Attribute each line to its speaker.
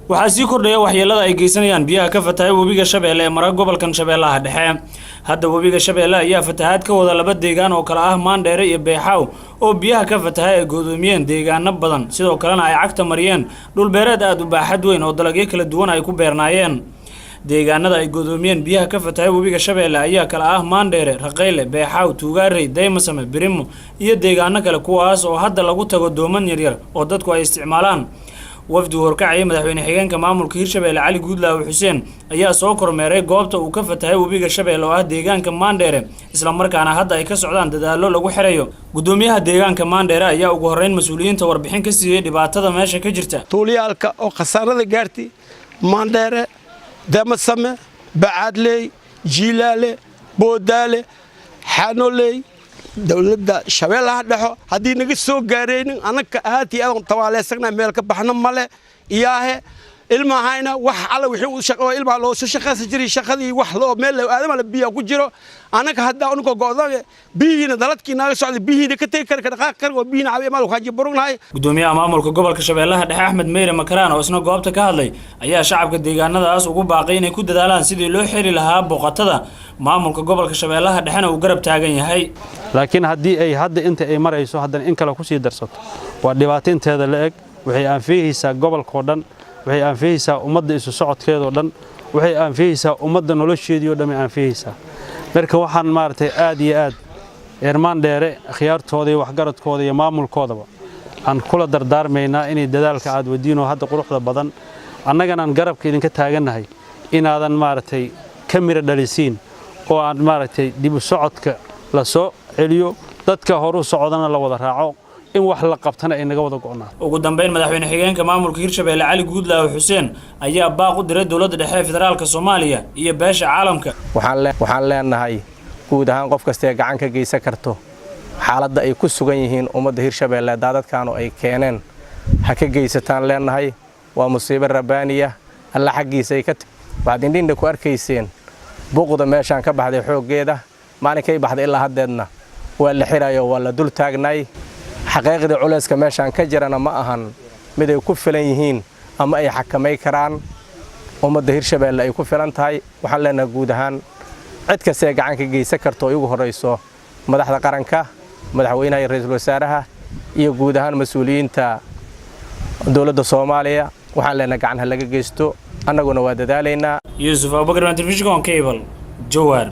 Speaker 1: waxaa sii kordhaya waxyeelada ay geysanayaan biyaha ka fatahay wabiga shabeelle ee mara gobolkan shabeellaha dhexe. Hadda wabiga shabeelle ayaa fatahaad ka wada laba deegaan oo kala ah Maandheere iyo Beexaaw oo biyaha ka fatahay ay go'doomiyeen deegaano badan, sidoo kalena ay cagta mariyeen dhul beereed aad u baaxad weyn oo dalagyo kala duwan ay ku beernaayeen. deegaanada ay go'doomiyeen biyaha ka fatahay wabiga shabeelle ayaa kala ah Maandheere, Raqayle, Beexaaw, Tuugaarey, Daymasame, Birimo iyo deegaano kale kuwaas oo hadda lagu tago dooman yaryar oo dadku ay isticmaalaan. wafdi horkacay madaxweyne xigeenka maamulka Hirshabeelle Cali Guudlaaw Xuseen ayaa soo kormeeray goobta uu ka fatahay wabiga shabeelle oo ah deegaanka Maandheere, isla markaana hadda ay ka socdaan dadaallo lagu xirayo. gudoomiyaha deegaanka Maandheere ayaa ugu horeyn mas'uuliyiinta warbixin ka siiyay dhibaatada meesha ka jirta.
Speaker 2: tuuliyaalka oo khasaarada gaartay Maandheere, Daymasame, Bacaadley, Jiilaale, Boodaale, Xanoley, dawladda shabeellaha dhaxo haddii naga soo gaareynin anaka aadii aan tawaaleysana meel ka baxna male iyaahe ilmahayna wax alla wixii uu shaqo ilmaha loo soo shaqaysan jiray shaqadii wax loo meel aadama la biyo ku jiro anaka hadda unuko go'dan bihiina daladkii naga socday bihiina ka tagi kar dhaqaaq kar oo bihiina cabi maal waxaan jibrugnahay.
Speaker 1: gudoomiyaha maamulka gobolka shabeellaha dhexe Axmed Meere Makaraan oo isna goobta ka hadlay ayaa shacabka deegaanadaas ugu baaqay inay ku dadaalaan sidii loo xiri lahaa boqotada maamulka gobolka shabeellaha dhexena uu garab taagan yahay.
Speaker 3: laakiin haddii ay hadda inta ay marayso haddana in kale ku sii darsato waa dhibaateynteeda la eg waxay aanfiyeysaa gobolka oo dhan waxay aanfiyeysaa ummadda isu socodkeeda oo dhan waxay aanfiyeysaa ummadda nolosheedii oo dhan ay aanfiyeysaa. marka waxaan maartay aad iyo aad Maandheere khiyaartooda iyo waxgaradkooda iyo maamulkoodaba aan kula dardaarmaynaa inay dadaalka aad wadiino hadda quruxda badan annagana aan garabka idinka taaganahay inaadan maartay ka mira dhalisiin oo aan maartay dib u socodka la soo celiyo dadka horu socodana la wada raaco in wax la qabtana ay naga wada go'naa.
Speaker 1: ugu dambeyn madaxweyne xigeenka maamulka Hirshabeelle Cali Guudlaaw Xuseen ayaa baaq u diray dawladda dhexe federaalka Soomaaliya iyo beesha caalamka.
Speaker 4: waxaan leenahay guud ahaan qof kasta gacan ka geysan karto xaaladda ay ku sugan yihiin ummadda Hirshabeelle daadadkan oo ay keeneen ha ka geysataan leenahay waa musiibo rabbaaniya alla xaqiisa ay ka baad indhinda ku arkayseen buuqda meeshan ka baxday xoogeeda maalinkay baxday ilaa haddeedna waa la xirayo waa la dul taagnay xaqiiqda culayska meeshan ka jirana ma ahan mid ay ku filan yihiin ama ay xakamay karaan ummadda Hirshabeelle ay ku filan tahay. waxaan leenahay guud ahaan cid kasta ee gacan ka geysan karto ugu horeyso madaxda qaranka madaxweynaha iyo ra'iisul wasaaraha iyo guud ahaan mas'uuliyiinta dawladda Soomaaliya waxaan leenahay gacan laga geysto annaguna waa dadaalaynaa.
Speaker 1: Yusuf Abubakar, Television Cable, Jowhar.